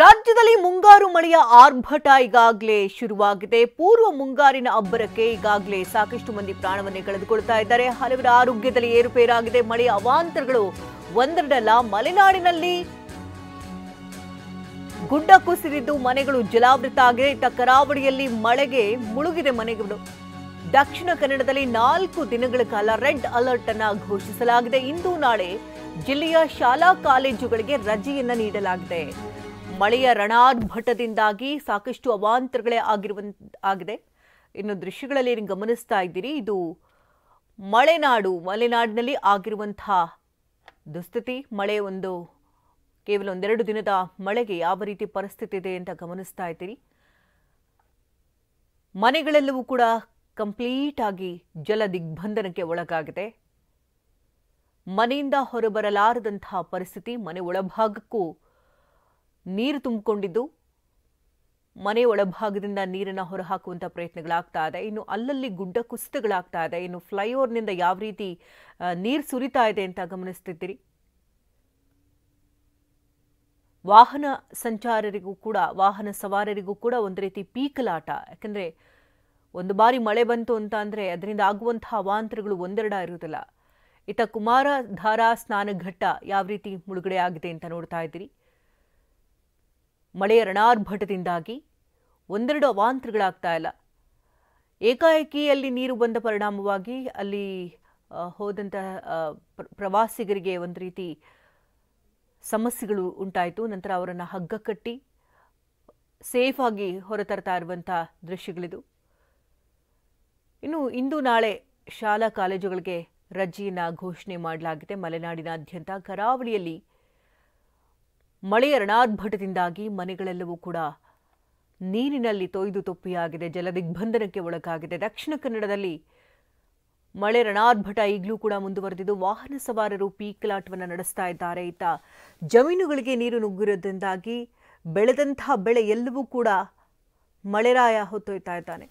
ರಾಜ್ಯದಲ್ಲಿ ಮುಂಗಾರು ಮಳೆಯ ಆರ್ಭಟ ಈಗಾಗಲೇ ಶುರುವಾಗಿದೆ. ಪೂರ್ವ ಮುಂಗಾರಿನ ಅಬ್ಬರಕ್ಕೆ ಈಗಾಗಲೇ ಸಾಕಷ್ಟು ಮಂದಿ ಪ್ರಾಣವನ್ನೇ ಕಳೆದುಕೊಳ್ತಾ ಇದ್ದಾರೆ. ಹಲವರ ಆರೋಗ್ಯದಲ್ಲಿ ಏರುಪೇರಾಗಿದೆ. ಮಳೆಯ ಅವಾಂತರಗಳು ಒಂದೆರಡಲ್ಲ. ಮಲೆನಾಡಿನಲ್ಲಿ ಗುಡ್ಡ ಕುಸಿದಿದ್ದು ಮನೆಗಳು ಜಲಾವೃತ ಆಗಿದೆ. ಇತ್ತ ಕರಾವಳಿಯಲ್ಲಿ ಮಳೆಗೆ ಮುಳುಗಿದೆ ಮನೆಗಳು. ದಕ್ಷಿಣ ಕನ್ನಡದಲ್ಲಿ 4 ದಿನಗಳ ಕಾಲ ರೆಡ್ ಅಲರ್ಟ್ ಅನ್ನು ಘೋಷಿಸಲಾಗಿದೆ. ಇಂದು ನಾಳೆ ಜಿಲ್ಲೆಯ ಶಾಲಾ ಕಾಲೇಜುಗಳಿಗೆ ರಜೆಯನ್ನ ನೀಡಲಾಗಿದೆ. ಮಳೆಯ ರಣಾರ್ಭಟದಿಂದಾಗಿ ಸಾಕಷ್ಟು ಅವಾಂತರಗಳೇ ಆಗಿದೆ. ಇನ್ನು ದೃಶ್ಯಗಳಲ್ಲಿ ನೀವು ಗಮನಿಸ್ತಾ ಇದ್ದೀರಿ, ಇದು ಮಲೆನಾಡಿನಲ್ಲಿ ಆಗಿರುವಂತಹ ದುಸ್ಥಿತಿ. ಮಳೆ ಕೇವಲ ಒಂದೆರಡು ದಿನದ ಮಳೆಗೆ ಯಾವ ರೀತಿ ಪರಿಸ್ಥಿತಿ ಇದೆ ಅಂತ ಗಮನಿಸ್ತಾ ಇದ್ದೀರಿ. ಮನೆಗಳೆಲ್ಲವೂ ಕೂಡ ಕಂಪ್ಲೀಟ್ ಆಗಿ ಜಲ ದಿಗ್ಬಂಧನಕ್ಕೆ ಒಳಗಾಗಿದೆ. ಮನೆಯಿಂದ ಹೊರಬರಲಾರದಂತಹ ಪರಿಸ್ಥಿತಿ. ಮನೆ ಒಳಭಾಗಕ್ಕೂ ನೀರು ತುಂಬಿಕೊಂಡಿದ್ದು ಮನೆ ಒಳಭಾಗದಿಂದ ನೀರನ್ನು ಹೊರಹಾಕುವಂಥ ಪ್ರಯತ್ನಗಳಾಗ್ತಾ ಇದೆ. ಇನ್ನು ಅಲ್ಲಲ್ಲಿ ಗುಡ್ಡ ಕುಸಿತಗಳಾಗ್ತಾ ಇದೆ. ಇನ್ನು ಫ್ಲೈಓವರ್ನಿಂದ ಯಾವ ರೀತಿ ನೀರು ಸುರಿತಾ ಇದೆ ಅಂತ ಗಮನಿಸ್ತಿದ್ದೀರಿ. ವಾಹನ ಸವಾರರಿಗೂ ಕೂಡ ಒಂದು ರೀತಿ ಪೀಕಲಾಟ. ಯಾಕಂದರೆ ಒಂದು ಬಾರಿ ಮಳೆ ಬಂತು ಅಂತ ಅಂದರೆ ಅದರಿಂದ ಆಗುವಂತಹ ಅವಾಂತರಗಳು ಒಂದೆರಡ ಇರುವುದಿಲ್ಲ. ಇತ್ತ ಕುಮಾರಧಾರಾ ಸ್ನಾನಘಟ್ಟ ಯಾವ ರೀತಿ ಮುಳುಗಡೆ ಆಗಿದೆ ಅಂತ ನೋಡ್ತಾ ಇದ್ದೀರಿ. ಮಳೆಯ ರಣಾರ್ಭಟದಿಂದಾಗಿ ಒಂದೆರಡು ಅವಾಂತರಗಳಾಗ್ತಾ ಇಲ್ಲ. ಏಕಾಏಕಿ ಅಲ್ಲಿ ನೀರು ಬಂದ ಪರಿಣಾಮವಾಗಿ ಅಲ್ಲಿ ಹೋದಂತಹ ಪ್ರವಾಸಿಗರಿಗೆ ಒಂದು ರೀತಿ ಸಮಸ್ಯೆಗಳು ಉಂಟಾಯಿತು. ನಂತರ ಅವರನ್ನು ಹಗ್ಗ ಕಟ್ಟಿ ಸೇಫ್ ಆಗಿ ಹೊರತರ್ತಾ ಇರುವಂಥ ದೃಶ್ಯಗಳಿದು. ಇನ್ನು ಇಂದು ನಾಳೆ ಶಾಲಾ ಕಾಲೇಜುಗಳಿಗೆ ರಜೆಯನ್ನು ಘೋಷಣೆ ಮಾಡಲಾಗಿದೆ. ಮಲೆನಾಡಿನಾದ್ಯಂತ ಕರಾವಳಿಯಲ್ಲಿ ಮಳೆಯ ರಣಾರ್ಭಟದಿಂದಾಗಿ ಮನೆಗಳೆಲ್ಲವೂ ಕೂಡ ನೀರಿನಲ್ಲಿ ತೊಯ್ದು ತೊಪ್ಪಿಯಾಗಿದೆ. ಜಲದಿಗ್ಬಂಧನಕ್ಕೆ ಒಳಗಾಗಿದೆ. ದಕ್ಷಿಣ ಕನ್ನಡದಲ್ಲಿ ಮಳೆ ರಣಾರ್ಭಟ ಈಗಲೂ ಕೂಡ ಮುಂದುವರೆದಿದ್ದು ವಾಹನ ಸವಾರರು ಪೀಕಲಾಟವನ್ನು ನಡೆಸ್ತಾ ಇದ್ದಾರೆ. ಇತ್ತ ಜಮೀನುಗಳಿಗೆ ನೀರು ನುಗ್ಗಿರೋದ್ರಿಂದಾಗಿ ಬೆಳೆದಂತಹ ಬೆಳೆ ಎಲ್ಲವೂ ಕೂಡ ಮಳೆರಾಯ ಹೊತ್ತೊಯ್ತಾ ಇದ್ದಾನೆ.